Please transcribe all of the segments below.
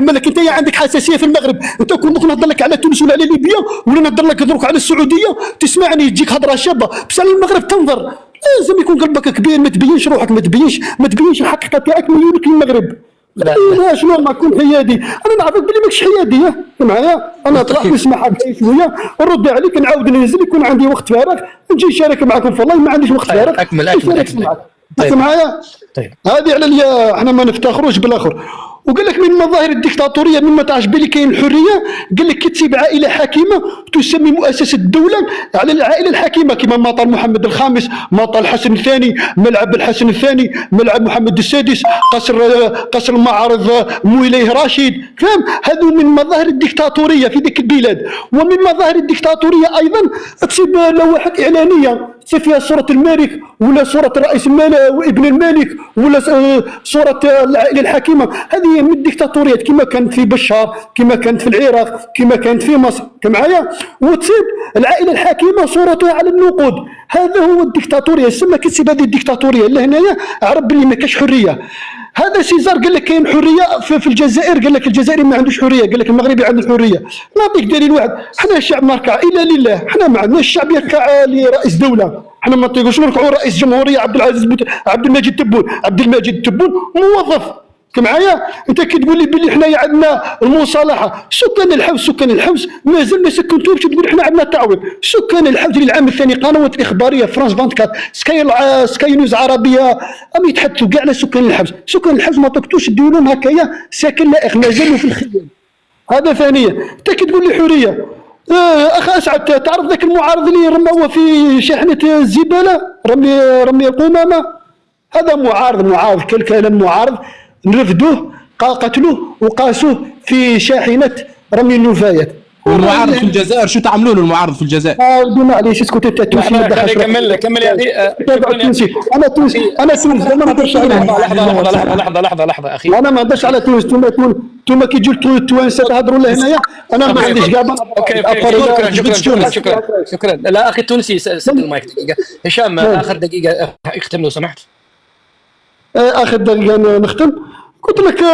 نكمل لك. انت يا عندك حساسيه في المغرب، انت كون نهضر لك على تونس ولا على ليبيا ولا نهضر لك دروك على السعوديه تسمعني تجيك هضره شابه، بصح المغرب تنظر. لازم يكون قلبك كبير، ما تبينش روحك، ما تبينش الحقيقه تاعك ميولك للمغرب. لا شنو ما كون حيادي، انا نعرفك بلي ماكش حيادي معايا. انا طلعت نسمع حاجه شويه نرد عليك، نعاود ننزل يكون عندي وقت فارغ نجي نشارك معكم. والله ما عنديش وقت فارغ. اكمل. طيب معايا. طيب هذه على احنا ما نفتخروش بالاخر. وقال لك من مظاهر الديكتاتوريه مما تعرف بلي كاين الحريه، قال لك كتسيب عائله حاكمه تسمي مؤسسه الدوله على العائله الحاكمه، كما مطار محمد الخامس، مطار الحسن الثاني، ملعب الحسن الثاني، ملعب محمد السادس، قصر المعارض مولاي راشد، فهم؟ هذو من مظاهر الديكتاتوريه في ذيك البلاد. ومن مظاهر الديكتاتوريه ايضا تصيب لوحات اعلانيه تصيب فيها صوره الملك ولا صوره رئيس الملك وابن الملك ولا صوره العائله الحاكمه. هذه من الديكتاتوريات كما كانت في بشار، كما كانت في العراق، كما كانت في مصر معايا. وتصيب العائله الحاكمه صورتها على النقود. هذا هو الديكتاتوريه. سما كتسيب هذه الديكتاتوريه لهنايا عرف بلي ما كاش حريه. هذا سيزار قال لك كاين حريه في الجزائر، قال لك الجزائري ما عندوش حريه، قال لك المغربي عنده الحريه. نعطيك دليل واحد، حنا الشعب ما ركع الا لله، حنا ما عندناش الشعب يركع لرئيس دوله، حنا ما نطيقوش نركعوا رئيس جمهوريه عبد المجيد التبون موظف معايا. انت كي تقول لي بلي حنايا عندنا المصالحه، سكان الحبس مازال ما سكنتوش، تقول حنا عندنا تعويض. سكان الحبس للعام الثاني قنوات الاخباريه فرانس 24 سكاي نيوز عربيه ام يتحدثوا كاع على سكان الحبس. سكان الحبس ما طقتوش تديروا لهم هكايا ساكن لائق، مازالوا في الخيام. هذا ثانيا. انت كي تقول لي حريه، اخ اسعد تعرف ذاك المعارض اللي رموه في شاحنه الزباله، رمي القمامه، هذا معارض كالكلام معارض، نرفدوه قتلوه وقاسوه في شاحنه رمي النفايات. والمعارض في الجزائر شو تعملوا له المعارض في الجزائر؟ معليش اسكت انت تونسي. كمل يا اخي. انا تونسي ما نهضرش على لحظه اخي. انا ما نهضرش على تونس. انتم كي تجوا التوانسه تهضروا لهنايا انا ما عنديش كاع. شكرا. لا اخي التونسي سد المايك دقيقه. هشام اخر دقيقه اختم لو سمحت. اخر دقيقه نختم. قلت لك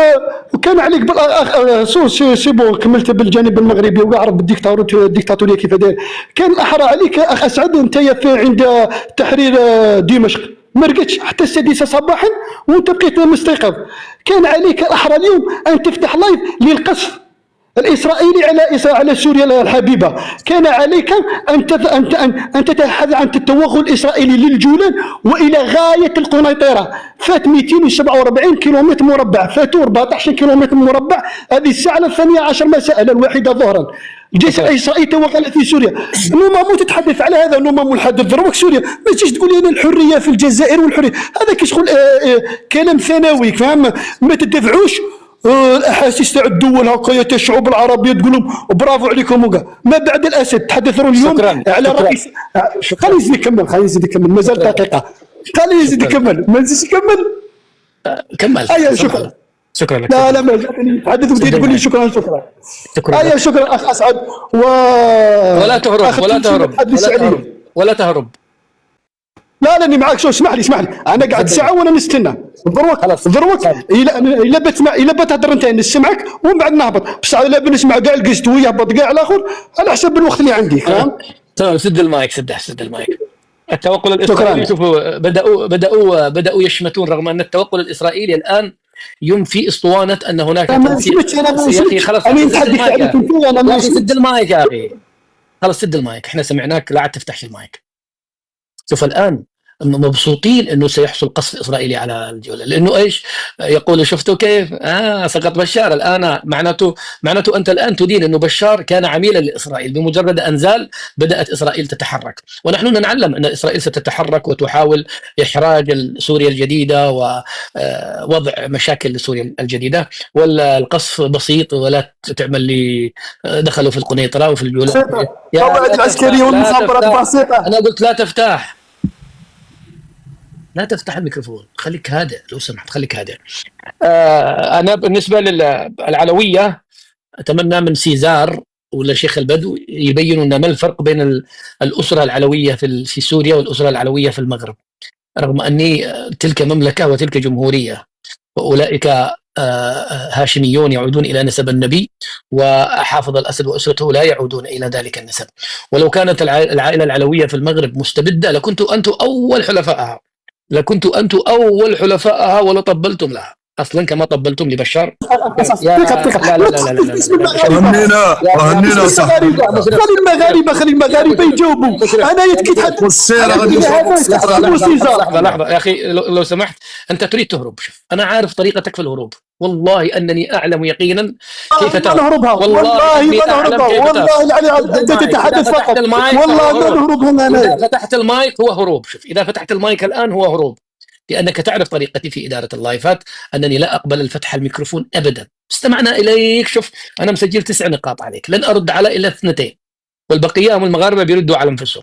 كان عليك سي بون كملت بالجانب المغربي وعرف بالديكتاتوريه كيف داير. كان الاحرى عليك اخ اسعد انت عند تحرير دمشق ما رقدتش حتى السادسه صباحا وانت بقيت مستيقظ. كان عليك الاحرى اليوم ان تفتح لايف للقصف الاسرائيلي على سوريا الحبيبه. كان عليك ان تتحدث عن التوغل الاسرائيلي للجولان والى غايه القنيطره. فات 247 كيلومتر مربع، فاتوا 14 كيلومتر مربع. هذه الساعه 12 مساء الواحده ظهرا. الجيش الاسرائيلي توغل في سوريا. نوما مو تتحدث على هذا، نوما مو الحدث ضربك سوريا. ما تجيش تقول لي الحريه في الجزائر والحريه، هذا كيشغل كلام ثانوي، فاهم؟ ما تدفعوش الاحاسيس تاع الدول هكايا تاع الشعوب العربيه تقول لهم برافو عليكم وكا. ما بعد الاسد تحدثون اليوم على رئيس. خليني نزيد يكمل مازال دقيقه. خليني نزيد يكمل. ما نزيدش يكمل. كمل. شكرا لك. لا ما جاتني تحدث وبديت تقول لي شكرا. شكرا اخ اسعد. ولا تهرب. لا لاني معاك. شو اسمح لي انا قاعد ساعه وانا نستنى. ضروك الا بتهضر انت نسمعك ومن بعد نهبط. بصح الا بنسمع كاع القست ويهبط كاع الاخر على حسب الوقت اللي عندي، فاهم؟ تمام. سد المايك. التوغل الاسرائيلي شوفوا بداوا يشمتون، رغم ان التوغل الاسرائيلي الان ينفي اسطوانه ان هناك تنسيق. يا اخي خلاص سد المايك يا اخي. خلاص سد المايك. احنا سمعناك، لا عاد تفتحش المايك. شوف الان مبسوطين انه سيحصل قصف اسرائيلي على الجوله، لانه ايش يقولوا؟ شفتوا كيف سقط بشار. الان معناته انت الان تدين انه بشار كان عميلا لاسرائيل. بمجرد ان زال بدات اسرائيل تتحرك، ونحن نعلم ان اسرائيل ستتحرك وتحاول احراج سوريا الجديده ووضع مشاكل لسوريا الجديده. والقصف بسيط، ولا تعمل لي دخلوا في القنيطره وفي الجولان. القواعد العسكريه والمخابرات بسيطه. انا قلت لا تفتح الميكروفون، خليك هادئ لو سمحت، خليك هادئ. أنا بالنسبة للعلوية أتمنى من سيزار ولا شيخ البدو يبينوا لنا ما الفرق بين الأسرة العلوية في سوريا والأسرة العلوية في المغرب، رغم أني تلك مملكة وتلك جمهورية، وأولئك هاشميون يعودون إلى نسب النبي، وحافظ الأسد وأسرته لا يعودون إلى ذلك النسب. ولو كانت العائلة العلوية في المغرب مستبدة لكنت أنتم أول حلفائها، ولطبلتم لها أصلا كما طبلتم لبشار. لا خلي المغاربة يجاوبوا. أنا يتكتحدث لحظة يا أخي لو سمحت. أنت تريد تهرب، شوف أنا عارف طريقتك في الهروب، والله أنني أعلم يقينا كيف تهربها. والله ما نهربها، والله العلي أنت تتحدث فقط، والله ما نهربها. أنا إذا فتحت المايك هو هروب. شوف إذا فتحت المايك الآن هو هروب، لأنك تعرف طريقتي في إدارة اللايفات أنني لا أقبل الفتح الميكروفون أبدا. استمعنا إليك، شوف أنا مسجل 9 نقاط عليك، لن أرد على إلا 2، والبقية هم المغاربة بيردوا على أنفسهم.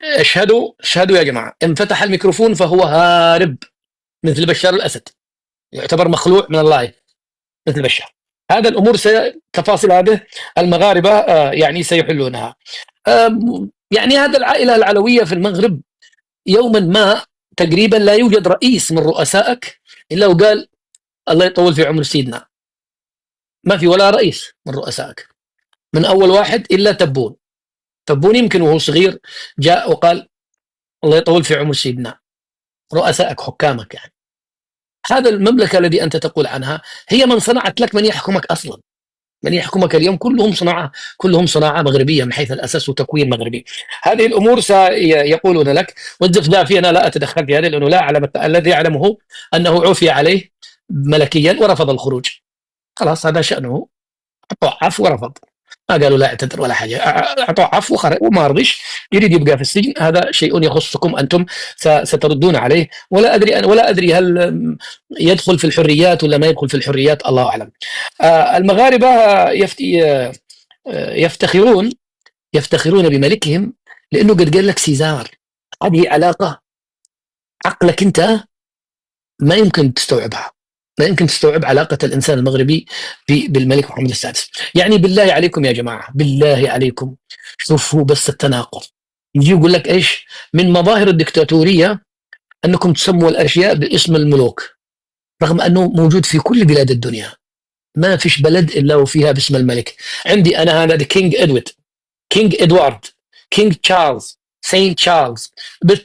اشهدوا يا جماعة، إن فتح الميكروفون فهو هارب مثل بشار الأسد، يعتبر مخلوع من اللايف مثل بشار. هذا الأمور تفاصيل هذه المغاربة يعني سيحلونها. يعني هذا العائلة العلوية في المغرب يوما ما تقريبا لا يوجد رئيس من رؤسائك إلا وقال الله يطول في عمر سيدنا. ما في ولا رئيس من رؤسائك من أول واحد إلا تبون يمكن وهو صغير جاء وقال الله يطول في عمر سيدنا. رؤسائك حكامك يعني هذا المملكة الذي أنت تقول عنها هي من صنعت لك من يحكمك أصلا. من يحكمك اليوم كلهم صناعة مغربية من حيث الأساس وتكوين مغربي. هذه الأمور سيقولون لك، والزفدافي أنا لا أتدخل في هذا لأنه لا أعلم. الذي أعلمه أنه عفي عليه ملكيا ورفض الخروج، خلاص هذا شأنه. أعطوا عفو ورفض، ما قالوا لا اعتذر ولا حاجة، أعطوا عفو وما رضيش، يريد يبقى في السجن. هذا شيء يخصكم أنتم ستردون عليه. ولا أدري هل يدخل في الحريات ولا ما يدخل في الحريات، الله أعلم. المغاربة يفتخرون بملكهم لأنه قد قال لك سيزار. هذه علاقة عقلك أنت ما يمكن تستوعبها، ما يمكن تستوعب علاقة الإنسان المغربي بالملك محمد السادس. يعني بالله عليكم يا جماعة، بالله عليكم شوفوا بس التناقض. يجي يقول لك إيش من مظاهر الدكتاتورية أنكم تسموا الأشياء باسم الملوك، رغم أنه موجود في كل بلاد الدنيا. ما فيش بلد إلا وفيها باسم الملك. عندي أنا هذا كينج إدوارد، كينج تشارلز، سينت تشارلز،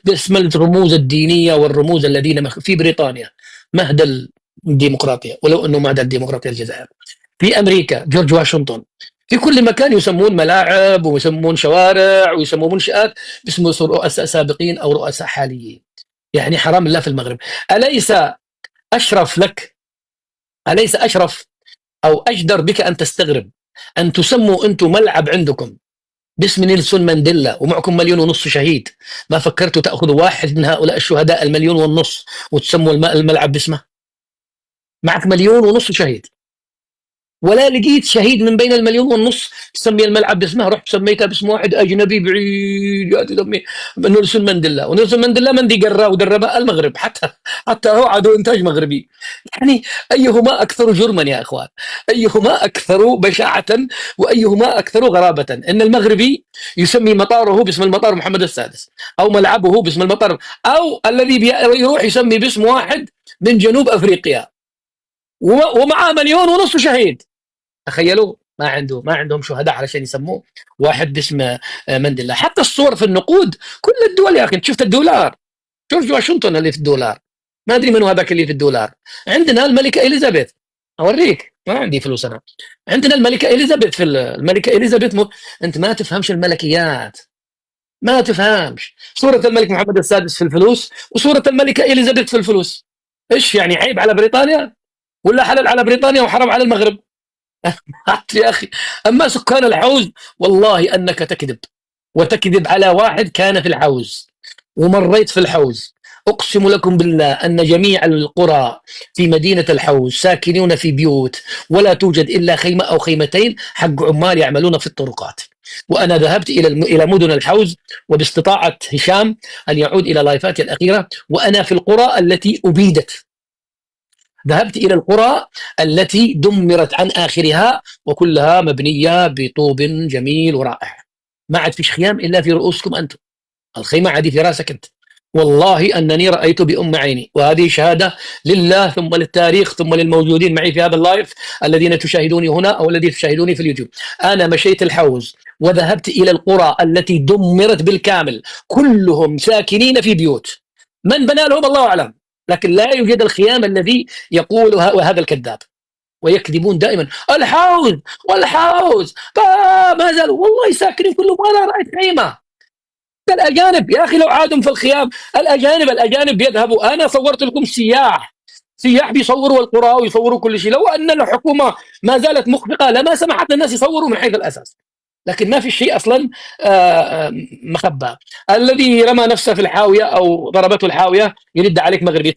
باسم الرموز الدينية والرموز الذين في بريطانيا مهد الديمقراطية، ولو أنه مهد الديمقراطية الجزائر. في أمريكا جورج واشنطن. في كل مكان يسمون ملاعب ويسمون شوارع ويسمون منشآت باسم رؤساء سابقين أو رؤساء حاليين. يعني حرام الله في المغرب. أليس أشرف أو أجدر بك أن تستغرب أن تسموا أنتم ملعب عندكم باسم نيلسون مانديلا ومعكم 1.5 مليون شهيد؟ ما فكرتوا تأخذوا واحد من هؤلاء الشهداء 1.5 مليون وتسموا الملعب باسمه؟ معك 1.5 مليون شهيد، ولا لقيت شهيد من بين 1.5 مليون تسمي الملعب باسمه، رحت سميتها باسم واحد أجنبي بعيد تسميه نيلسون مانديلا. ونيلسون مانديلا من دي قراه ودرب المغرب، حتى هو عدو إنتاج مغربي. يعني أيهما أكثر جرما يا إخوان؟ أيهما أكثر بشاعة وأيهما أكثر غرابة؟ إن المغربي يسمي مطاره باسم المطار محمد السادس، أو ملعبه باسم المطار، أو الذي يروح يسمي باسم واحد من جنوب أفريقيا ومعاه 1.5 مليون شهيد. تخيلوا ما عندهم شهداء علشان يسموه واحد باسم مانديلا. حتى الصور في النقود كل الدول يا اخي. شفت الدولار؟ جورج واشنطن اللي في الدولار، ما ادري من هذاك اللي في الدولار. عندنا الملكه اليزابيث، اوريك ما عندي فلوس انا. عندنا الملكه اليزابيث الملكه اليزابيث انت ما تفهمش الملكيات، ما تفهمش. صوره الملك محمد السادس في الفلوس وصوره الملكه اليزابيث في الفلوس. ايش يعني؟ عيب على بريطانيا ولا حلال على بريطانيا وحرام على المغرب؟ يا أخي. أما سكان الحوز والله أنك تكذب، وتكذب على واحد كان في الحوز ومريت في الحوز. أقسم لكم بالله أن جميع القرى في مدينة الحوز ساكنون في بيوت ولا توجد إلا خيمة أو خيمتين حق عمال يعملون في الطرقات. وأنا ذهبت إلى مدن الحوز، وباستطاعة هشام أن يعود إلى لايفاتي الأخيرة، وأنا في القرى التي أبيدت. ذهبت إلى القرى التي دمرت عن آخرها وكلها مبنية بطوب جميل ورائع. ما عاد فيش خيام إلا في رؤوسكم أنتم، الخيمة عادي في راسك أنت. والله أنني رأيت بأم عيني، وهذه شهادة لله ثم للتاريخ ثم للموجودين معي في هذا اللايف الذين تشاهدوني هنا أو الذين تشاهدوني في اليوتيوب. أنا مشيت الحوز وذهبت إلى القرى التي دمرت بالكامل، كلهم ساكنين في بيوت، من بنى لهم الله أعلم، لكن لا يوجد الخيام الذي يقوله هذا الكذاب، ويكذبون دائما الحوز والحوز، ما زالوا والله ساكنين كلهم، ولا رأيت خيمة. الأجانب يا أخي لو عادوا في الخيام، الأجانب يذهبوا. أنا صورت لكم سياح بيصوروا القرى ويصوروا كل شيء. لو أن الحكومة ما زالت مخفقة لما سمحت للناس يصوروا من حيث الأساس، لكن ما في شيء أصلا مخبى. الذي رمى نفسه في الحاوية أو ضربته الحاوية يرد عليك مغربي.